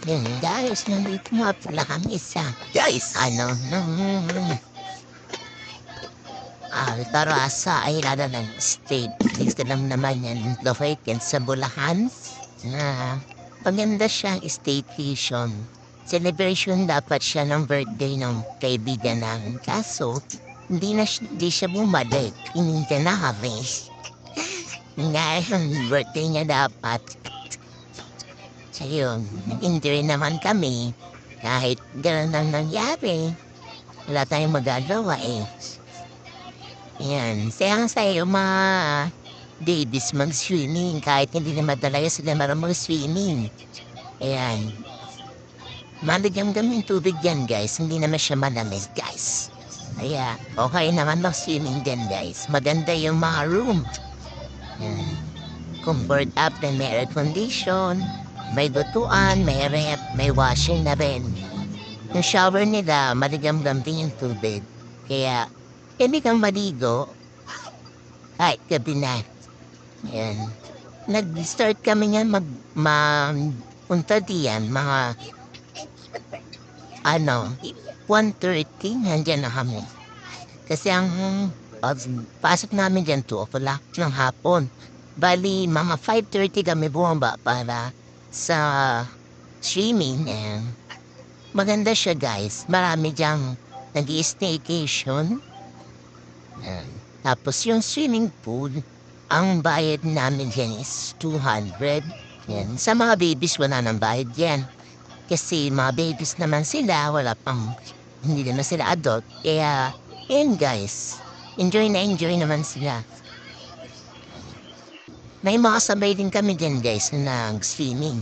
Yun guys, nandito nga pala kami sa Guys! Tarasa ay rada ng state. Please alam naman yan, located sa Bulacan. Na maganda siyang staycation. Celebration dapat siya ng birthday ng kaibigan namin. Kaso, hindi siya bumalik. Hininga na kami. Ngayon, birthday niya dapat. So yun, nag-enjoy naman kami. Kahit gano'n ang nangyari, wala tayong magagawa eh. Yan, sayang sa'yo mga babies mag-swimming kahit hindi naman talaga sila marunong mag-swimming. Ayan. Maligamgam yung tubig yan guys, hindi naman siya malamig guys. Kaya okay naman mag-swimming din guys. Maganda yung mga room. Yan. Comfort up na may air condition. May lutuan, may rep, may washing na rin. Yung shower nila, maligamgam din yung tubig. Kaya, hindi kang maligo, kahit gabi na. Ayan. Nag-start kami nga punta diyan, mga, 1:30, nandyan na kami. Kasi ang pasok namin dyan, 2 o'clock ng hapon. Bali, mga 5:30 kami bumaba para sa swimming. Maganda siya guys. Marami diyang nag-i-staycation. Tapos yung swimming pool, ang bayad namin dyan is 200. Yan. Sa mga babies, wala nang bayad yan. Kasi mga babies naman sila, hindi naman sila adult. Kaya, yun guys, enjoy naman sila. May mga sabay din kami dyan guys na nag-swimming.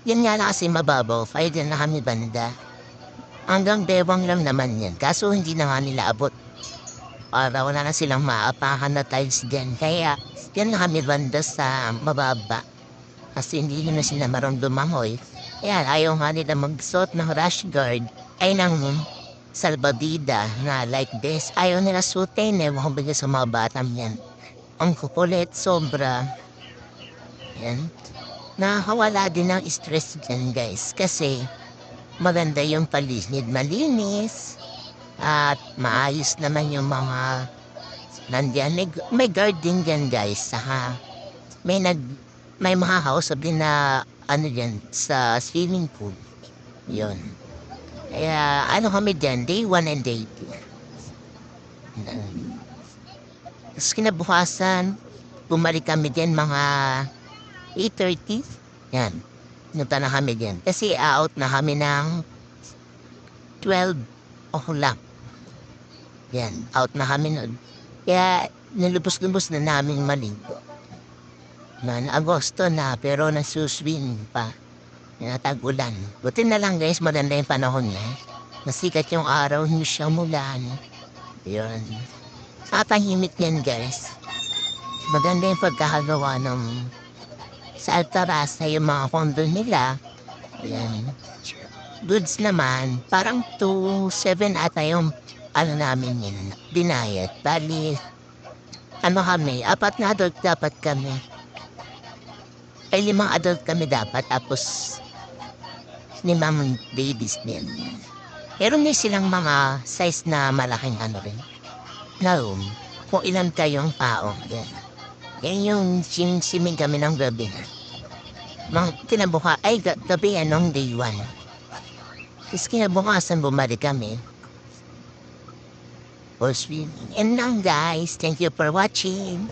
Yan nga na kasi mababaw, 5 din na kami banda. Hanggang bewang lang naman yan, kaso hindi na nga nila abot. Para wala na silang maapakan na tiles dyan. Kaya yan na kami banda sa mababa. Kasi hindi na sila marunong lumangoy. Ayan, ayaw nga nila magsuot ng rash guard ay ng salbabida na like this. Ayaw nila suotin eh, bigla sa mga batang yan. Ang kukulit, sobra. Yan. Nakakawala din ng stress dyan, guys. Kasi maganda yung paligid, malinis. At maayos naman yung mga nandiyan. May garden dyan, guys. Saka may mga house din na dyan, sa swimming pool. Yun. Kaya kami dyan, day 1 and day 2. Tapos kinabukasan, bumalik kami din mga 8:30. Yan. Punta na kami din. Kasi out na kami ng 12 o'clock. Yan. Out na kami nun. Kaya nilubos-lubos na namin maligo. Agosto na pero nasuswing pa. Tag-ulan. Buti na lang guys, maganda yung panahon na. Nasikat yung araw, hindi siya mulan. Yun. Katahimik yan guys. Maganda yung pagkakagawa ng sa Altaras na yung mga condo nila. Ayan. Goods naman, parang 2.7 ata yung namin yun, binayad. Bali, kami, 4 na adult dapat kami. Ay 5 adult kami dapat, tapos 5 babies din. Meron din silang mga size na malaking rin. No, kung ilan kayong tao. Yan. Yan yung siming kami ng gabi. Gabi day 1. Tapos kinabukasan bumalik kami. For swimming. And lang guys, thank you for watching.